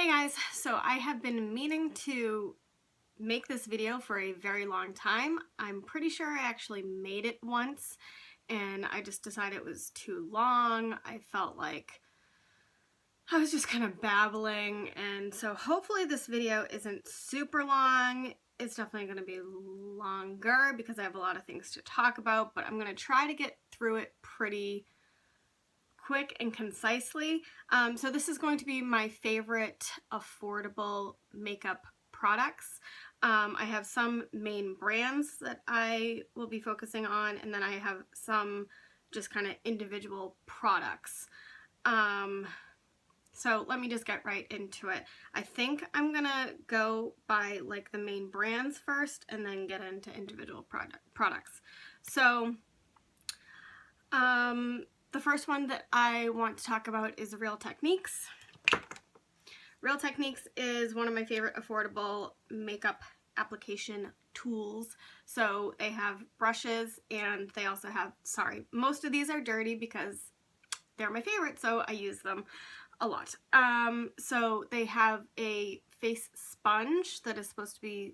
Hey guys, so I have been meaning to make this video for a very long time. I'm pretty sure I actually made it once and I just decided it was too long. I felt like I was just kind of babbling, and so hopefully this video isn't super long. It's definitely going to be longer because I have a lot of things to talk about, but I'm going to try to get through it pretty quick and concisely. So this is going to be my favorite affordable makeup products. I have some main brands that I will be focusing on, and then I have some just kind of individual products. So let me just get right into it. I think I'm gonna go by like the main brands first and then get into individual products. So the first one that I want to talk about is Real Techniques. Real Techniques is one of my favorite affordable makeup application tools. So they have brushes and they also have, most of these are dirty because they're my favorite, so I use them a lot. So they have a face sponge that is supposed to be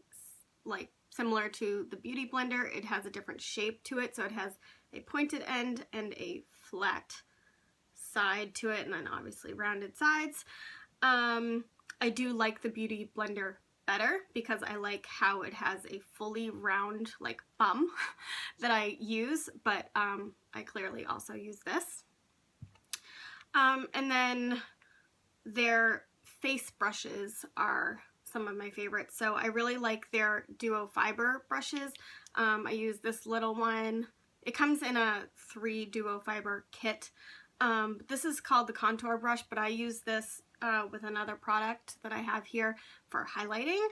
like similar to the Beauty Blender. It has a different shape to it, so it has a pointed end and a flat side to it, and then obviously rounded sides. I do like the Beauty Blender better because I like how it has a fully round like bum that I use, but I clearly also use this. And then their face brushes are some of my favorites. So I really like their Duo Fiber brushes. I use this little one. It comes in a 3 Duo Fiber kit. This is called the contour brush, but I use this with another product that I have here for highlighting.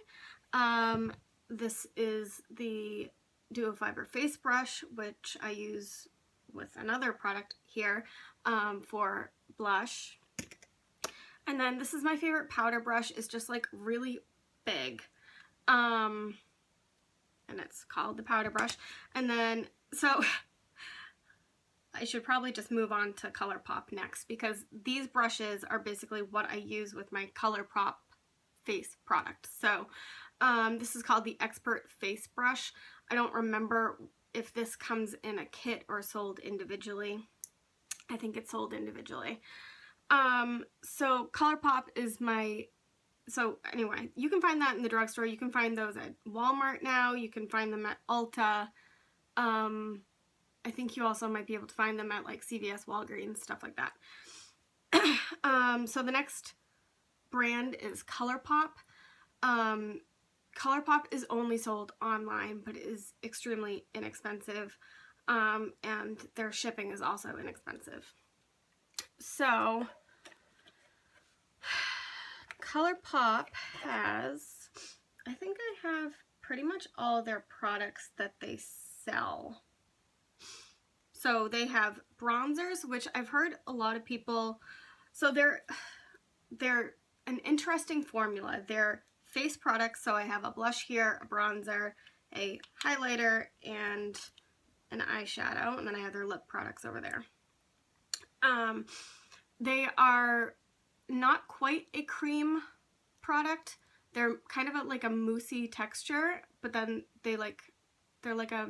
This is the Duo Fiber face brush, which I use with another product here for blush. And then this is my favorite powder brush. It's just like really big. And it's called the powder brush. And then, so I should probably just move on to ColourPop next because these brushes are basically what I use with my ColourPop face product. So this is called the Expert Face Brush. I don't remember if this comes in a kit or sold individually. I think it's sold individually. So ColourPop is so anyway, you can find that in the drugstore. You can find those at Walmart now. You can find them at Ulta. I think you also might be able to find them at like CVS, Walgreens, stuff like that. So the next brand is ColourPop. ColourPop is only sold online, but it is extremely inexpensive. And their shipping is also inexpensive. So ColourPop has, I think I have pretty much all their products that they sell. So they have bronzers, which I've heard a lot of people, so they're an interesting formula. They're face products, so I have a blush here, a bronzer, a highlighter, and an eyeshadow, and then I have their lip products over there. They are not quite a cream product. They're kind of like a moussey texture, but then they're like a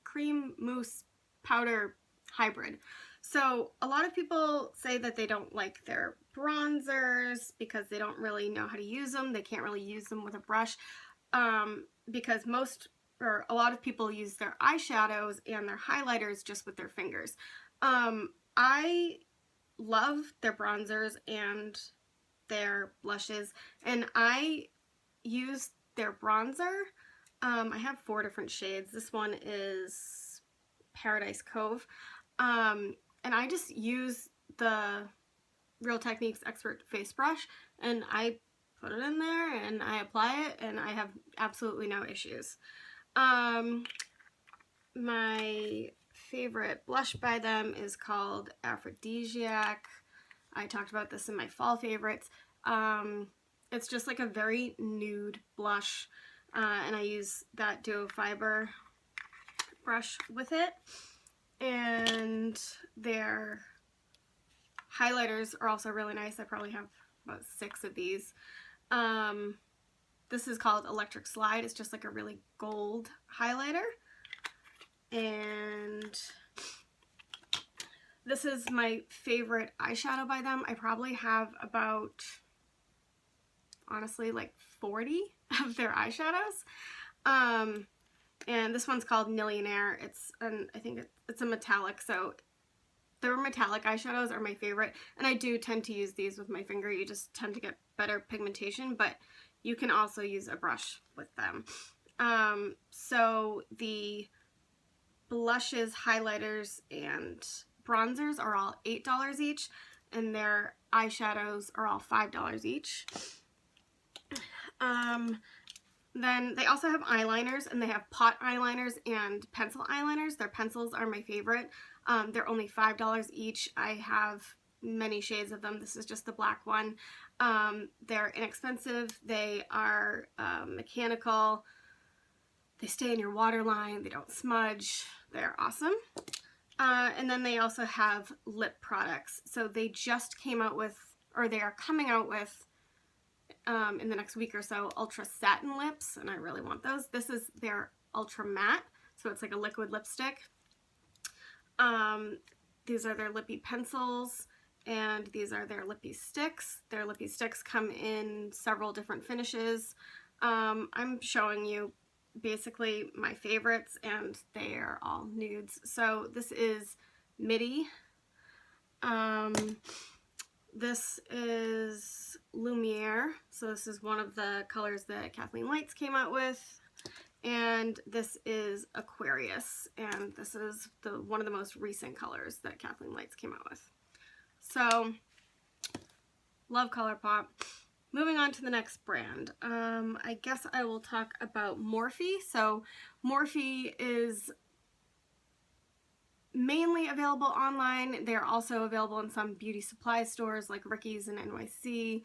cream mousse powder hybrid. So a lot of people say that they don't like their bronzers because they don't really know how to use them. They can't really use them with a brush because a lot of people use their eyeshadows and their highlighters just with their fingers. I love their bronzers and their blushes, and I use their bronzer. I have 4 different shades. This one is Paradise Cove, and I just use the Real Techniques Expert Face Brush, and I put it in there and I apply it, and I have absolutely no issues. My favorite blush by them is called Aphrodisiac. I talked about this in my fall favorites. It's just like a very nude blush, and I use that Duo Fiber brush with it. And their highlighters are also really nice. I probably have about 6 of these. This is called Electric Slide. It's just like a really gold highlighter. And this is my favorite eyeshadow by them. I probably have about, honestly, like 40 of their eyeshadows. And this one's called Millionaire. I think it's a metallic, so their metallic eyeshadows are my favorite. And I do tend to use these with my finger. You just tend to get better pigmentation, but you can also use a brush with them. So the blushes, highlighters, and bronzers are all $8 each, and their eyeshadows are all $5 each. Then they also have eyeliners, and they have pot eyeliners and pencil eyeliners. Their pencils are my favorite. They're only $5 each. I have many shades of them. This is just the black one. They're inexpensive. They are mechanical. They stay in your waterline. They don't smudge. They're awesome. And then they also have lip products. So they just came out with, or they are coming out with, in the next week or so, Ultra Satin Lips, and I really want those. This is their Ultra Matte, so it's like a liquid lipstick. These are their lippy pencils, and these are their lippy sticks. Their lippy sticks come in several different finishes. I'm showing you basically my favorites, and they are all nudes. So this is Midi. This is Lumiere, so this is one of the colors that Kathleen Lights came out with, and this is Aquarius, and this is one of the most recent colors that Kathleen Lights came out with. So, love ColourPop. Moving on to the next brand, I guess I will talk about Morphe. So Morphe is mainly available online. They're also available in some beauty supply stores like Ricky's and NYC,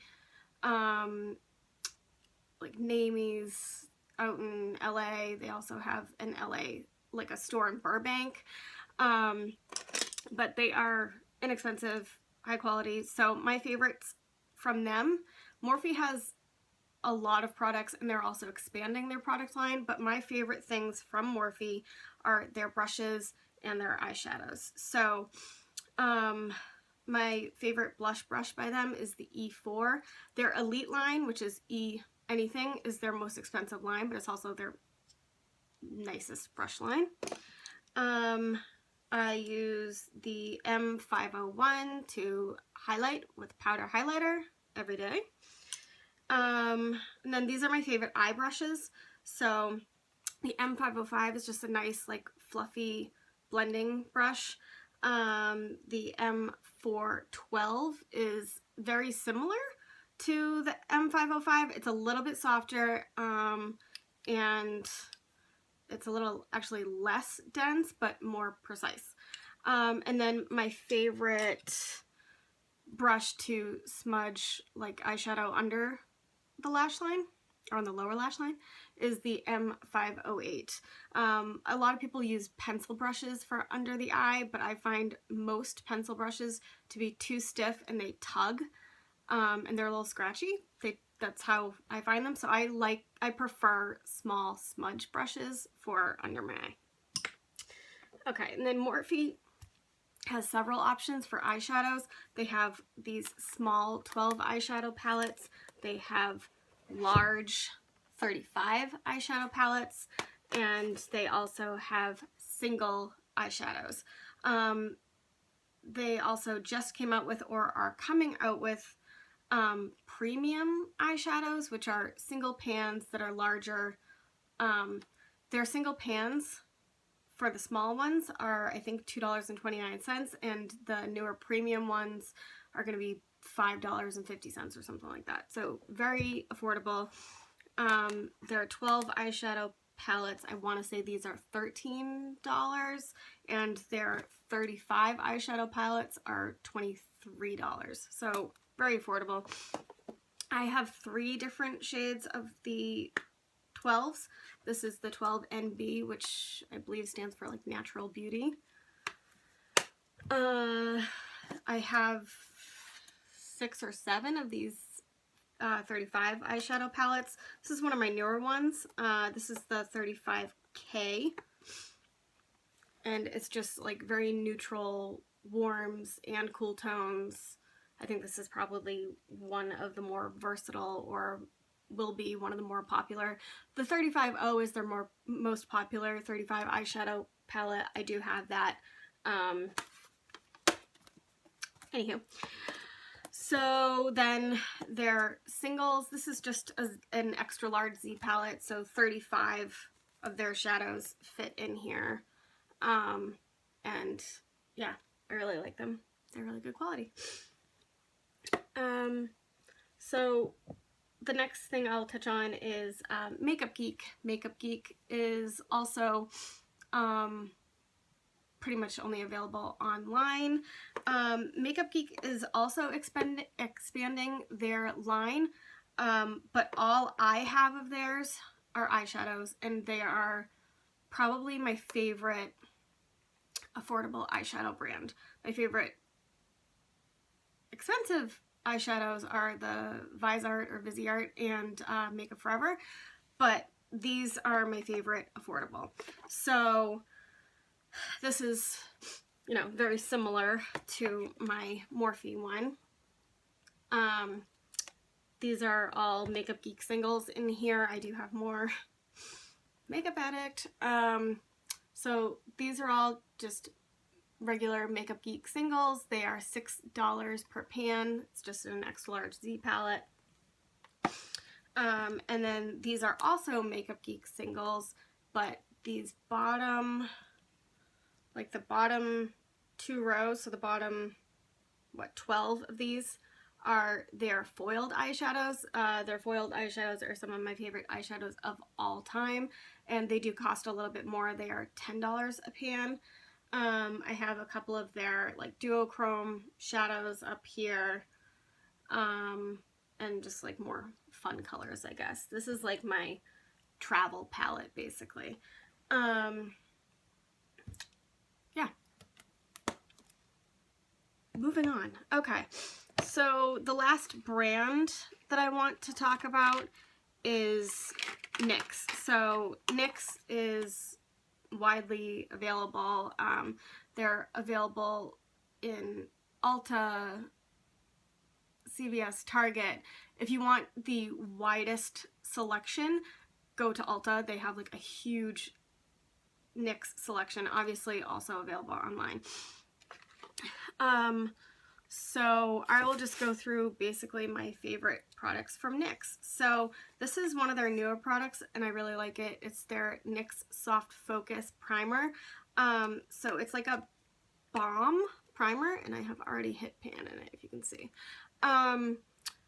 like Namie's out in LA. They also have in LA like a store in Burbank, but they are inexpensive, high quality. So my favorites from them, Morphe has a lot of products, and they're also expanding their product line, but my favorite things from Morphe are their brushes and their eyeshadows. So my favorite blush brush by them is the E4. Their Elite line, which is E anything, is their most expensive line, but it's also their nicest brush line. I use the M501 to highlight with powder highlighter every day. And then these are my favorite eye brushes. So the M505 is just a nice, like, fluffy blending brush. The M412 is very similar to the M505. It's a little bit softer, and it's a little actually less dense but more precise. And then my favorite brush to smudge like eyeshadow under the lash line, or on the lower lash line, is the M508. A lot of people use pencil brushes for under the eye, but I find most pencil brushes to be too stiff and they tug, and they're a little scratchy. That's how I find them. So I prefer small smudge brushes for under my eye. Okay, and then Morphe has several options for eyeshadows. They have these small 12 eyeshadow palettes. They have large 35 eyeshadow palettes, and they also have single eyeshadows. They also just came out with, or are coming out with, premium eyeshadows, which are single pans that are larger. Their single pans for the small ones are, I think, $2.29, and the newer premium ones are going to be $5.50 or something like that. So very affordable. There are 12 eyeshadow palettes. I want to say these are $13, and their 35 eyeshadow palettes are $23. So very affordable. I have 3 different shades of the 12s. This is the 12NB, which I believe stands for like Natural Beauty. I have 6 or 7 of these 35 eyeshadow palettes. This is one of my newer ones. This is the 35K, and it's just like very neutral warms and cool tones. I think this is probably one of the more versatile, or will be one of the more popular. The 35O is their most popular 35 eyeshadow palette. I do have that. Anywho, so then their singles, this is just an extra large Z palette, so 35 of their shadows fit in here. And yeah, I really like them. They're really good quality. So the next thing I'll touch on is Makeup Geek. Makeup Geek is also pretty much only available online. Makeup Geek is also expanding their line, but all I have of theirs are eyeshadows, and they are probably my favorite affordable eyeshadow brand. My favorite expensive eyeshadows are the Viseart or Viseart and Makeup Forever, but these are my favorite affordable. So this is, you know, very similar to my Morphe one. These are all Makeup Geek singles in here. I do have more Makeup Addict. So these are all just regular Makeup Geek singles. They are $6 per pan. It's just an extra large Z palette. And then these are also Makeup Geek singles, but these bottom, like the bottom 2 rows, so the bottom, 12 of these are their foiled eyeshadows. Their foiled eyeshadows are some of my favorite eyeshadows of all time, and they do cost a little bit more. They are $10 a pan. I have a couple of their like duochrome shadows up here, and just like more fun colors, I guess. This is like my travel palette, basically. Yeah. Moving on. Okay, so the last brand that I want to talk about is NYX. So NYX is widely available. They're available in Ulta, CVS, Target. If you want the widest selection, go to Ulta. They have like a huge NYX selection, obviously also available online. So I will just go through basically my favorite products from NYX. So this is one of their newer products, and I really like it. It's their NYX Soft Focus Primer. So it's like a balm primer, and I have already hit pan in it, if you can see.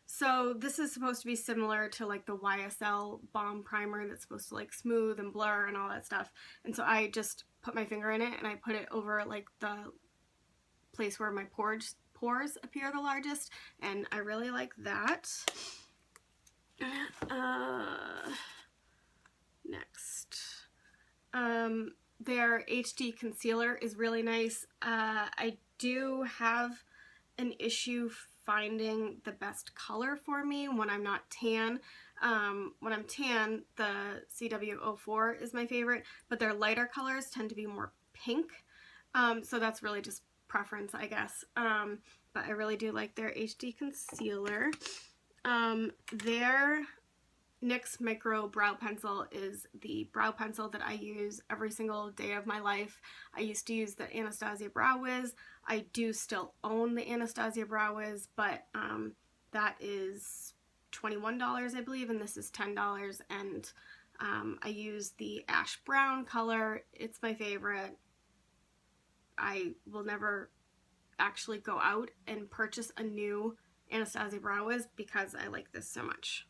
So this is supposed to be similar to like the YSL balm primer that's supposed to like smooth and blur and all that stuff. And so I just put my finger in it, and I put it over like the place where my pores appear the largest, and I really like that. Next, their HD concealer is really nice. I do have an issue finding the best color for me when I'm not tan. When I'm tan, the CW04 is my favorite, but their lighter colors tend to be more pink. So that's really just preference, I guess. But I really do like their HD concealer. Their NYX Micro Brow Pencil is the brow pencil that I use every single day of my life. I used to use the Anastasia Brow Wiz. I do still own the Anastasia Brow Wiz, but that is $21, I believe, and this is $10. And I use the ash brown color. It's my favorite. I will never actually go out and purchase a new Anastasia Brow Wiz because I like this so much.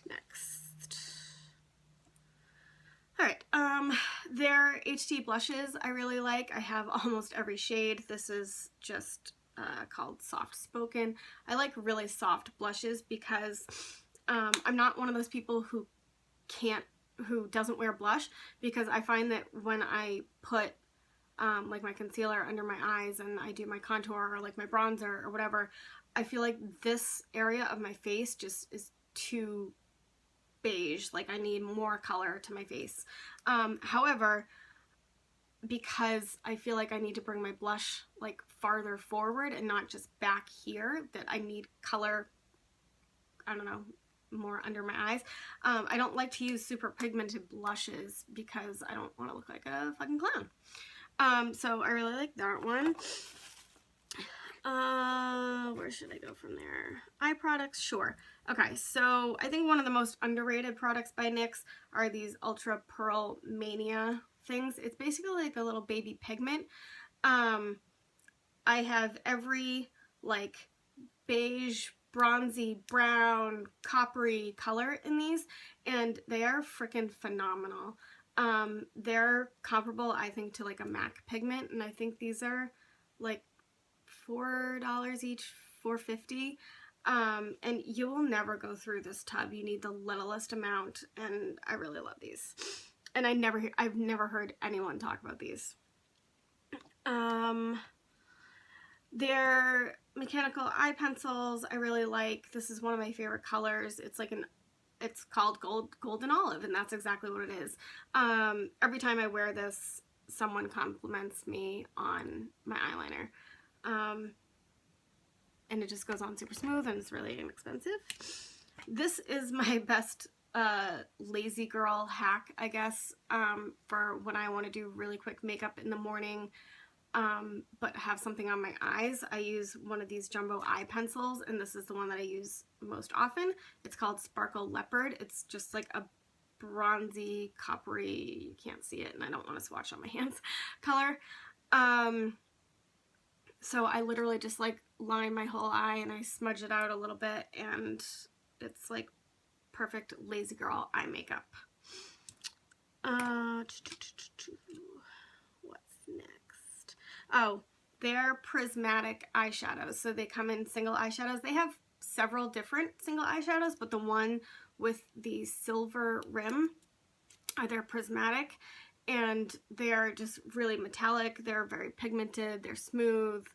Next. Alright, their HD blushes I really like. I have almost every shade. This is just called Soft Spoken. I like really soft blushes because I'm not one of those people who doesn't wear blush, because I find that when I put like my concealer under my eyes and I do my contour or like my bronzer or whatever, I feel like this area of my face just is too beige. Like I need more color to my face. However, because I feel like I need to bring my blush like farther forward and not just back here, that I need color, I don't know, more under my eyes. I don't like to use super pigmented blushes because I don't want to look like a fucking clown. So I really like that one. Where should I go from there? Eye products, sure. Okay, so I think one of the most underrated products by NYX are these Ultra Pearl Mania things. It's basically like a little baby pigment. I have every like beige, bronzy, brown, coppery color in these, and they are freaking phenomenal. They're comparable, I think, to like a MAC pigment, and I think these are like $4 each, $4.50. And you will never go through this tub. You need the littlest amount, and I really love these. And I've never heard anyone talk about these. They're mechanical eye pencils. I really like. This is one of my favorite colors. It's called Golden Olive, and that's exactly what it is. Every time I wear this, someone compliments me on my eyeliner. And it just goes on super smooth and it's really inexpensive. This is my best lazy girl hack, I guess, for when I want to do really quick makeup in the morning, but have something on my eyes. I use one of these jumbo eye pencils, and this is the one that I use most often. It's called Sparkle Leopard. It's just like a bronzy, coppery, you can't see it and I don't want to swatch on my hands, color. So I literally just like line my whole eye and I smudge it out a little bit, and it's like perfect lazy girl eye makeup. What's next? Oh, they're prismatic eyeshadows. So they come in single eyeshadows. They have several different single eyeshadows, but the one with the silver rim, they're prismatic, and they're just really metallic. They're very pigmented. They're smooth.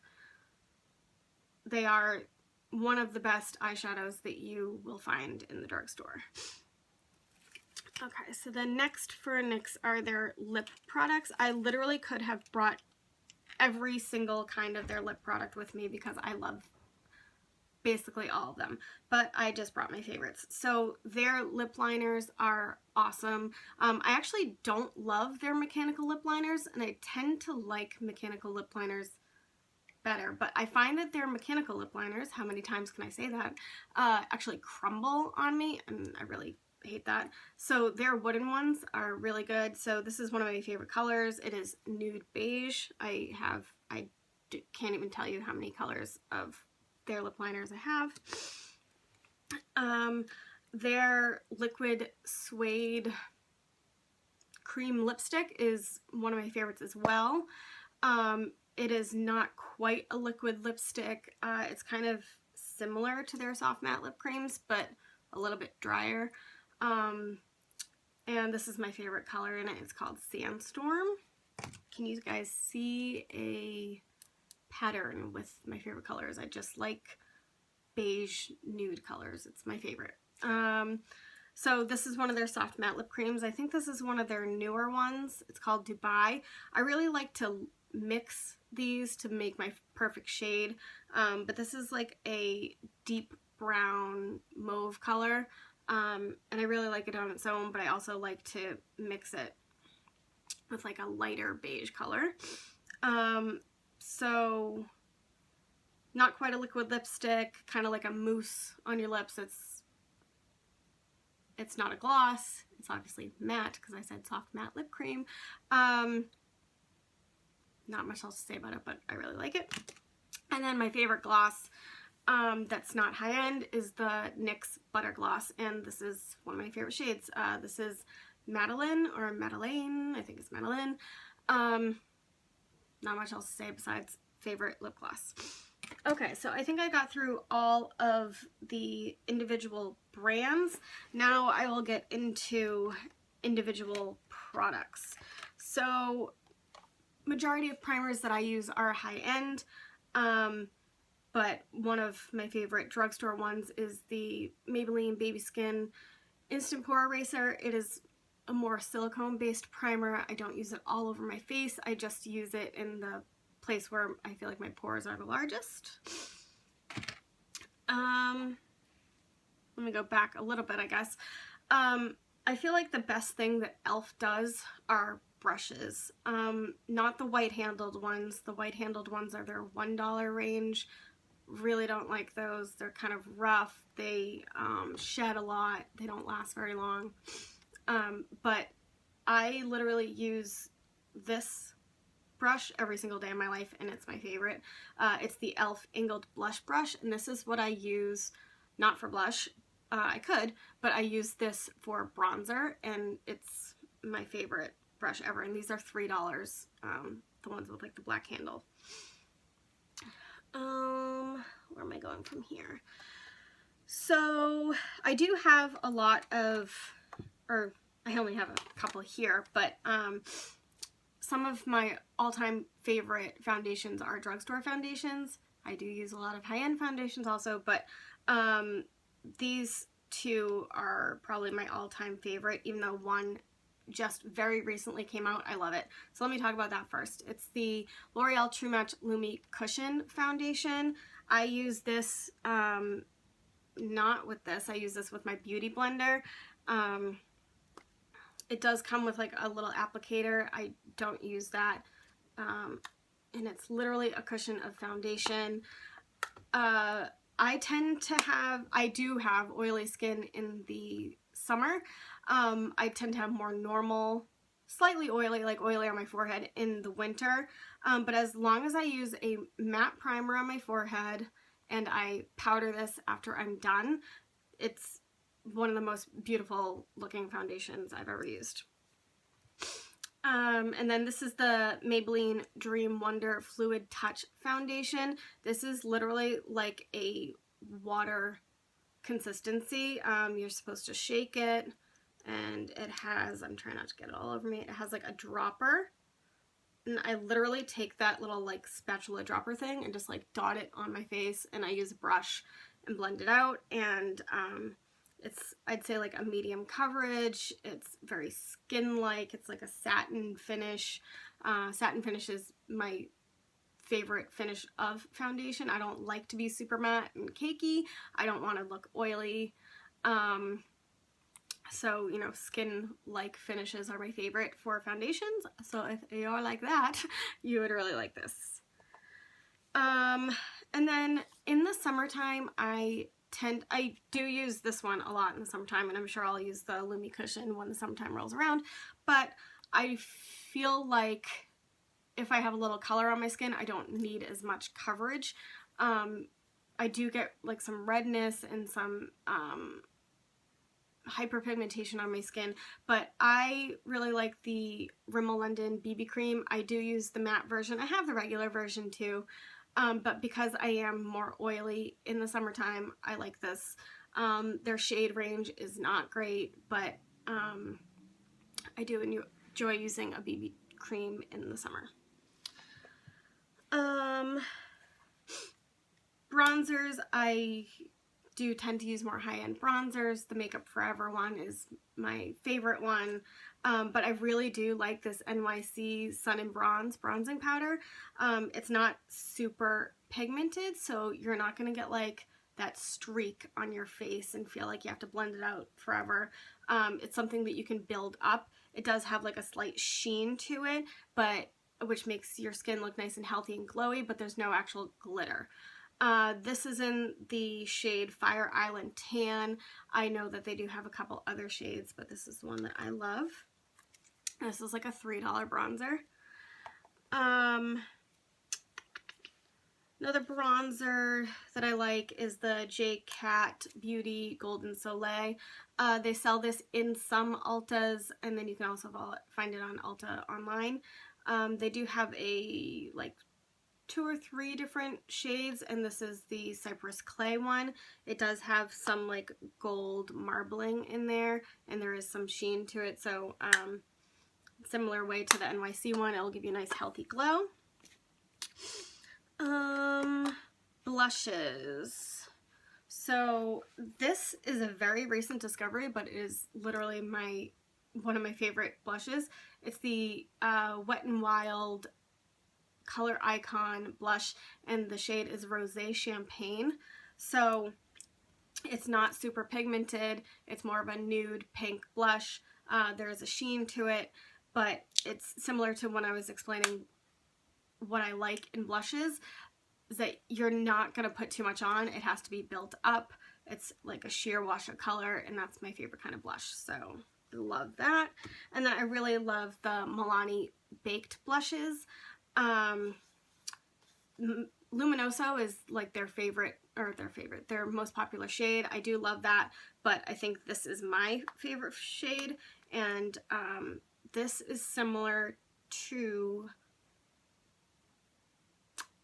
They are one of the best eyeshadows that you will find in the drugstore. Okay, so then next for NYX are their lip products. I literally could have brought every single kind of their lip product with me because I love basically all of them, but I just brought my favorites. So their lip liners are awesome. I actually don't love their mechanical lip liners, and I tend to like mechanical lip liners better, but I find that their mechanical lip liners, how many times can I say that, actually crumble on me, and I really hate that. So their wooden ones are really good. So this is one of my favorite colors. It is nude beige. I can't even tell you how many colors of their lip liners I have. Their liquid suede cream lipstick is one of my favorites as well. It is not quite a liquid lipstick. It's kind of similar to their soft matte lip creams, but a little bit drier. And this is my favorite color in it. It's called Sandstorm. Can you guys see a pattern with my favorite colors? I just like beige nude colors. It's my favorite. So this is one of their soft matte lip creams. I think this is one of their newer ones. It's called Dubai. I really like to mix these to make my perfect shade, but this is like a deep brown mauve color, and I really like it on its own, but I also like to mix it with like a lighter beige color. So not quite a liquid lipstick, kind of like a mousse on your lips. It's not a gloss. It's obviously matte because I said soft matte lip cream. Not much else to say about it, but I really like it. And then my favorite gloss that's not high-end is the NYX Butter Gloss, and this is one of my favorite shades. This is Madeleine, or Madeleine, I think it's Madeleine. Not much else to say besides favorite lip gloss. Okay, so I think I got through all of the individual brands. Now I will get into individual products. So majority of primers that I use are high-end, but one of my favorite drugstore ones is the Maybelline Baby Skin Instant Pore Eraser. It is a more silicone-based primer. I don't use it all over my face. I just use it in the place where I feel like my pores are the largest. Let me go back a little bit, I guess. I feel like the best thing that e.l.f. does are brushes. Not the white-handled ones. The white-handled ones are their $1 range. Really don't like those. They're kind of rough. They shed a lot. They don't last very long. But I literally use this brush every single day of my life, and it's my favorite. It's the e.l.f. Angled Blush Brush, and this is what I use, not for blush. I could, but I use this for bronzer, and it's my favorite brush ever. And these are $3, the ones with like the black handle. Where am I going from here? So I do have a lot of, or I only have a couple here, but some of my all-time favorite foundations are drugstore foundations. I do use a lot of high-end foundations also, but these two are probably my all-time favorite, even though one just very recently came out. I love it. So let me talk about that first. It's the L'Oreal True Match Lumi Cushion Foundation. I use this, not with this, I use this with my Beauty Blender. It does come with like a little applicator. I don't use that. And it's literally a cushion of foundation. I do have oily skin in the summer. I tend to have more normal, slightly oily, like oily on my forehead in the winter. But as long as I use a matte primer on my forehead and I powder this after I'm done, it's one of the most beautiful looking foundations I've ever used. And then this is the Maybelline Dream Wonder Fluid Touch Foundation. This is literally like a water consistency. You're supposed to shake it, and it has, I'm trying not to get it all over me, it has like a dropper. And I literally take that little like spatula dropper thing and just like dot it on my face, and I use a brush and blend it out. And it's, I'd say, like a medium coverage. It's very skin-like. It's like a satin finish. Satin finish is my favorite finish of foundation. I don't like to be super matte and cakey. I don't want to look oily. So, you know, skin-like finishes are my favorite for foundations. So if you're like that, you would really like this. And then in the summertime, I do use this one a lot in the summertime, and I'm sure I'll use the Lumi Cushion when the summertime rolls around, but I feel like if I have a little color on my skin, I don't need as much coverage. I do get like some redness and some hyperpigmentation on my skin, but I really like the Rimmel London BB cream. I do use the matte version. I have the regular version too. But because I am more oily in the summertime, I like this. Their shade range is not great, but I do enjoy using a BB cream in the summer. Bronzers, I do tend to use more high-end bronzers. The Makeup Forever one is my favorite one. But I really do like this NYC Sun and Bronze bronzing powder. It's not super pigmented, so you're not going to get like that streak on your face and feel like you have to blend it out forever. It's something that you can build up. It does have like a slight sheen to it, but which makes your skin look nice and healthy and glowy, but there's no actual glitter. This is in the shade Fire Island Tan. I know that they do have a couple other shades, but this is the one that I love. This is like a $3 bronzer. Another bronzer that I like is the J. Cat Beauty Golden Soleil. They sell this in some Ultas, and then you can also find it on Ulta online. They do have a like 2 or 3 different shades, and this is the Cypress Clay one. It does have some like gold marbling in there, and there is some sheen to it, so similar way to the NYC one. It'll give you a nice healthy glow. Blushes. So this is a very recent discovery, but it is literally one of my favorite blushes. It's the Wet n Wild Color Icon blush, and the shade is Rosé Champagne. So it's not super pigmented. It's more of a nude pink blush. There's a sheen to it, but it's similar to when I was explaining what I like in blushes, is that you're not going to put too much on. It has to be built up. It's like a sheer wash of color, and that's my favorite kind of blush. So I love that. And then I really love the Milani Baked blushes. Luminoso is like their most popular shade. I do love that, but I think this is my favorite shade, and this is similar to,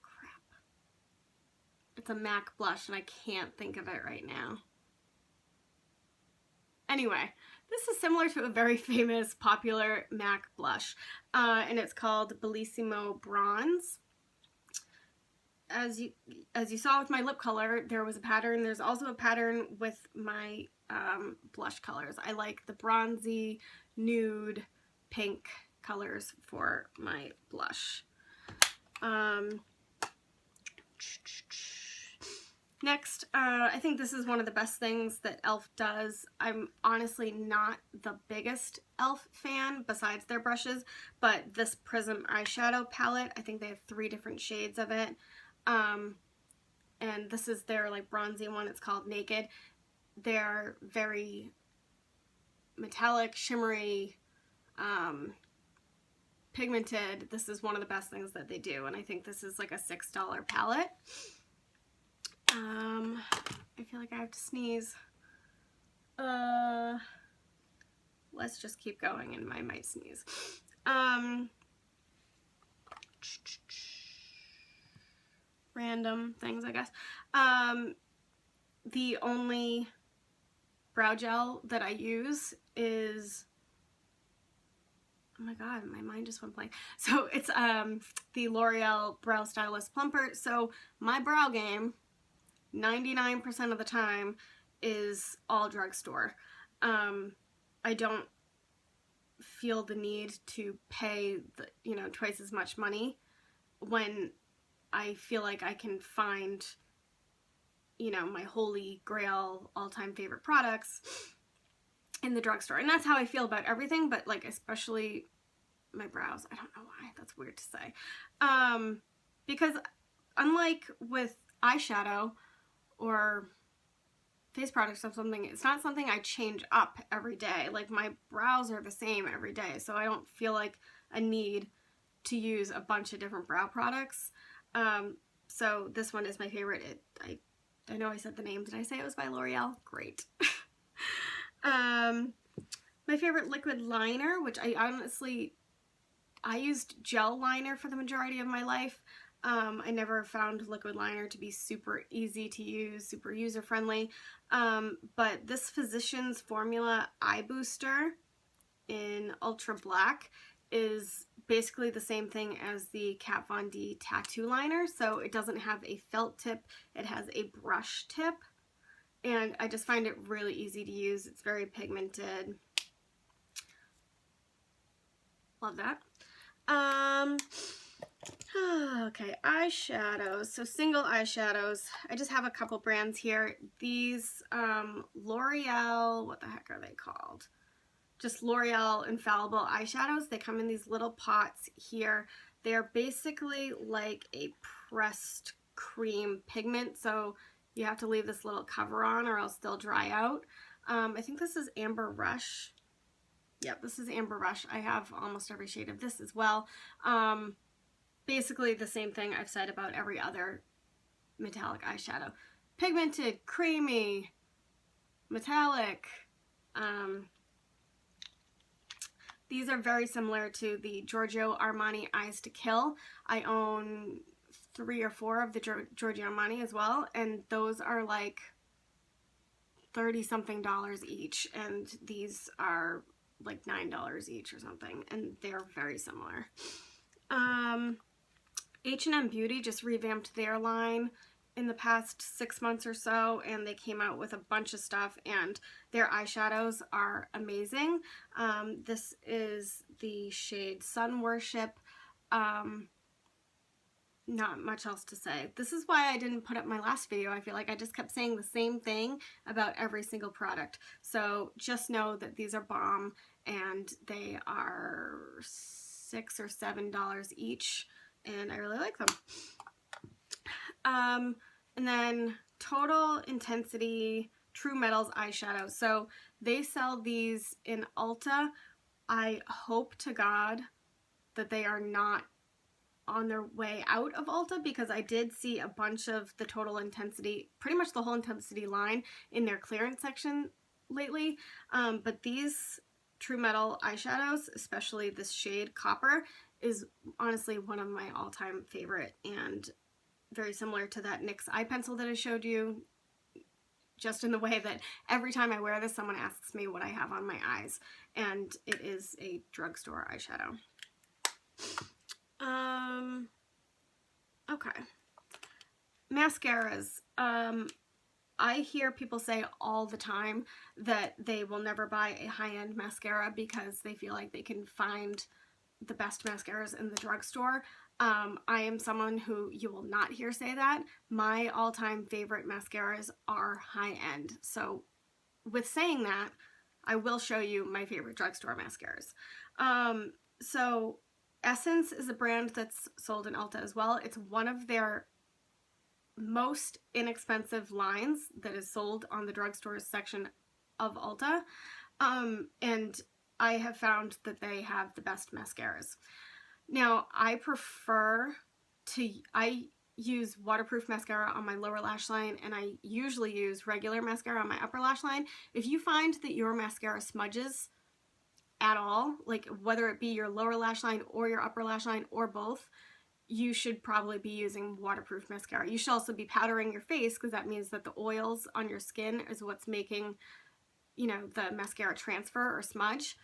crap, it's a MAC blush and I can't think of it right now. Anyway, this is similar to a very famous popular MAC blush, and it's called Bellissimo Bronze. As you saw with my lip color, there was a pattern. There's also a pattern with my blush colors. I like the bronzy, nude, pink colors for my blush. Next, I think this is one of the best things that e.l.f. does. I'm honestly not the biggest e.l.f. fan besides their brushes, but this Prism eyeshadow palette, I think they have 3 different shades of it. And this is their like bronzy one. It's called Naked. They're very metallic, shimmery, pigmented. This is one of the best things that they do, and I think this is like a $6 palette. I feel like I have to sneeze. Let's just keep going and I might sneeze. Random things, I guess. The only brow gel that I use is, oh my god, my mind just went blank. So it's the L'Oreal Brow Stylist Plumper. So my brow game, 99% of the time, is all drugstore. I don't feel the need to pay twice as much money when I feel like I can find, my holy grail all-time favorite products in the drugstore. And that's how I feel about everything, but like especially my brows. I don't know why. That's weird to say. Because unlike with eyeshadow or face products or something, it's not something I change up every day. Like my brows are the same every day, so I don't feel like a need to use a bunch of different brow products. So this one is my favorite. I know I said the name. Did I say it was by L'Oreal? Great. My favorite liquid liner, which I used gel liner for the majority of my life. I never found liquid liner to be super easy to use, super user-friendly. But this Physicians Formula Eye Booster in Ultra Black is basically the same thing as the Kat Von D tattoo liner. So it doesn't have a felt tip, it has a brush tip. And I just find it really easy to use. It's very pigmented. Love that. Okay, eyeshadows. So single eyeshadows. I just have a couple brands here. These L'Oreal, what the heck are they called? Just L'Oreal Infallible eyeshadows. They come in these little pots here. They're basically like a pressed cream pigment, so you have to leave this little cover on or else they'll dry out. I think this is Amber Rush. Yep, this is Amber Rush. I have almost every shade of this as well. Basically the same thing I've said about every other metallic eyeshadow. Pigmented, creamy, metallic. These are very similar to the Giorgio Armani Eyes to Kill. I own 3 or 4 of the Giorgio Armani as well, and those are like $30-something each, and these are like $9 each or something, and they're very similar. H&M Beauty just revamped their line in the past 6 months or so, and they came out with a bunch of stuff, and their eyeshadows are amazing. This is the shade Sun Worship. Not much else to say. This is why I didn't put up my last video. I feel like I just kept saying the same thing about every single product. So just know that these are bomb, and they are $6 or $7 each, and I really like them. And then Total Intensity True Metals eyeshadow. So they sell these in Ulta. I hope to God that they are not on their way out of Ulta, because I did see a bunch of the Total Intensity, pretty much the whole Intensity line, in their clearance section lately. But these True Metal eyeshadows, especially this shade Copper, is honestly one of my all-time favorite, and very similar to that NYX eye pencil that I showed you, just in the way that every time I wear this, someone asks me what I have on my eyes, and it is a drugstore eyeshadow. Okay. Mascaras. I hear people say all the time that they will never buy a high-end mascara because they feel like they can find the best mascaras in the drugstore. I am someone who you will not hear say that. My all-time favorite mascaras are high-end. So with saying that, I will show you my favorite drugstore mascaras. So Essence is a brand that's sold in Ulta as well. It's one of their most inexpensive lines that is sold on the drugstore section of Ulta. And I have found that they have the best mascaras. Now, I use waterproof mascara on my lower lash line, and I usually use regular mascara on my upper lash line. If you find that your mascara smudges at all, like whether it be your lower lash line or your upper lash line or both, you should probably be using waterproof mascara. You should also be powdering your face, because that means that the oils on your skin is what's making, you know, the mascara transfer or smudge.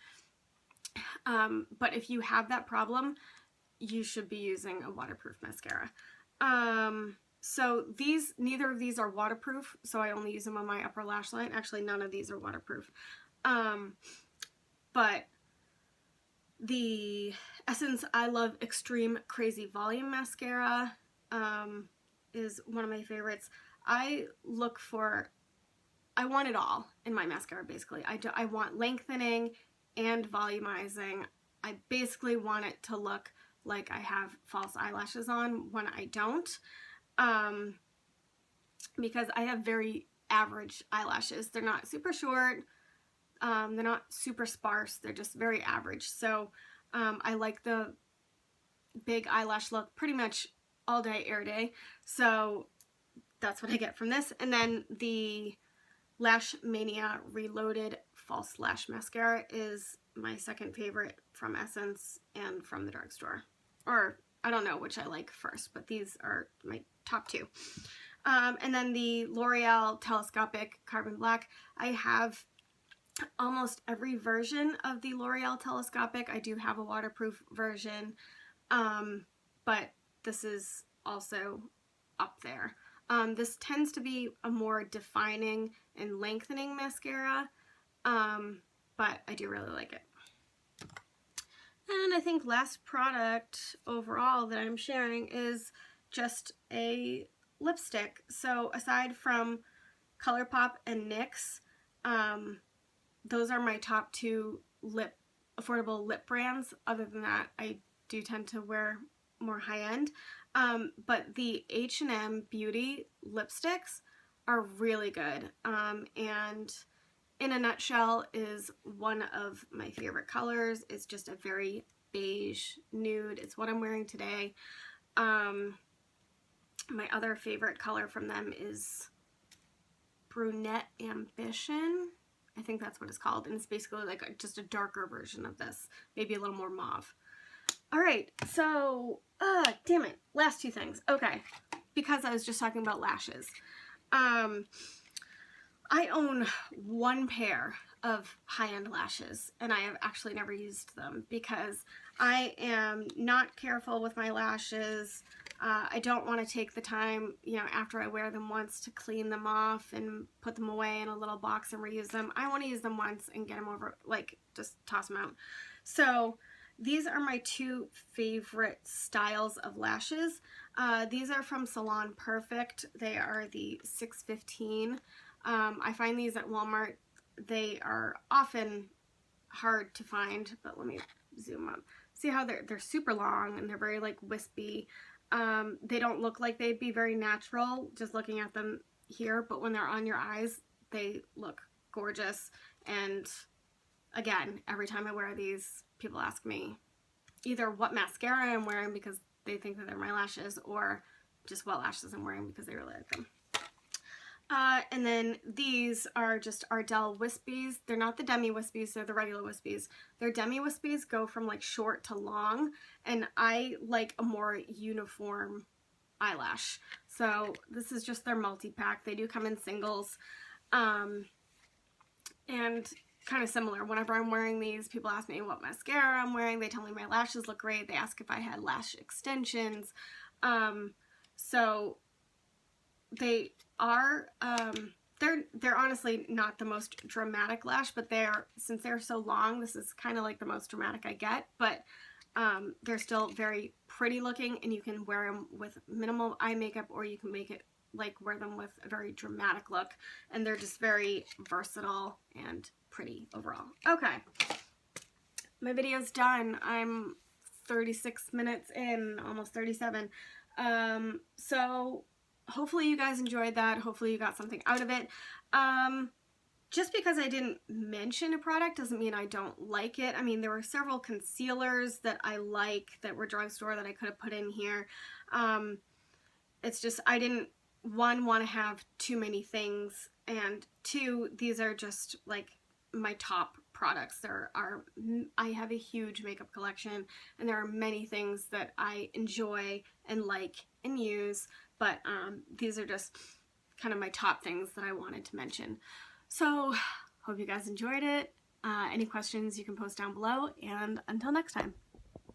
But if you have that problem, you should be using a waterproof mascara. So neither of these are waterproof, so I only use them on my upper lash line. Actually, none of these are waterproof. But the Essence I Love Extreme Crazy Volume Mascara is one of my favorites. I want it all in my mascara, basically. I want lengthening and volumizing. I basically want it to look like I have false eyelashes on when I don't, because I have very average eyelashes. They're not super short. They're not super sparse. They're just very average. So I like the big eyelash look pretty much all day, air day. So that's what I get from this. And then the Lash Mania Reloaded False Lash Mascara is my second favorite from Essence and from the drugstore. Or I don't know which I like first, but these are my top two. And then the L'Oreal Telescopic Carbon Black. I have almost every version of the L'Oreal Telescopic. I do have a waterproof version, but this is also up there. This tends to be a more defining and lengthening mascara, but I do really like it. And I think last product overall that I'm sharing is just a lipstick. So aside from ColourPop and NYX, those are my top two affordable lip brands. Other than that, I do tend to wear more high-end. But the H&M Beauty lipsticks are really good. And in a nutshell is one of my favorite colors. It's just a very beige nude. It's what I'm wearing today. My other favorite color from them is Brunette Ambition. I think that's what it's called. And it's basically like just a darker version of this. Maybe a little more mauve. Alright, so, damn it. Last two things. Okay, because I was just talking about lashes. I own one pair of high-end lashes, and I have actually never used them because I am not careful with my lashes. I don't want to take the time, you know, after I wear them once to clean them off and put them away in a little box and reuse them. I want to use them once and get them over, like, just toss them out. So these are my two favorite styles of lashes. These are from Salon Perfect. They are the 615. I find these at Walmart. They are often hard to find, but let me zoom up. See how they're super long and they're very like wispy. They don't look like they'd be very natural just looking at them here, but when they're on your eyes, they look gorgeous. And again, every time I wear these, people ask me either what mascara I'm wearing because they think that they're my lashes, or just what lashes I'm wearing because they really like them. And then these are just Ardell Wispies. They're not the Demi Wispies, they're the regular Wispies. Their Demi Wispies go from like short to long, and I like a more uniform eyelash. So this is just their multi-pack. They do come in singles. And kind of similar. Whenever I'm wearing these, people ask me what mascara I'm wearing. They tell me my lashes look great. They ask if I had lash extensions. So they are, they're honestly not the most dramatic lash, but since they're so long, this is kind of like the most dramatic I get, but they're still very pretty looking, and you can wear them with minimal eye makeup, or you can make it like wear them with a very dramatic look, and they're just very versatile and pretty overall. Okay, my video's done. I'm 36 minutes in, almost 37. So hopefully you guys enjoyed that. Hopefully you got something out of it. Just because I didn't mention a product doesn't mean I don't like it. I mean, there were several concealers that I like that were drugstore that I could have put in here. It's just I didn't, one, want to have too many things, and two, these are just like my top products. I have a huge makeup collection, and there are many things that I enjoy and like and use, but these are just kind of my top things that I wanted to mention. So hope you guys enjoyed it. Any questions you can post down below, and until next time.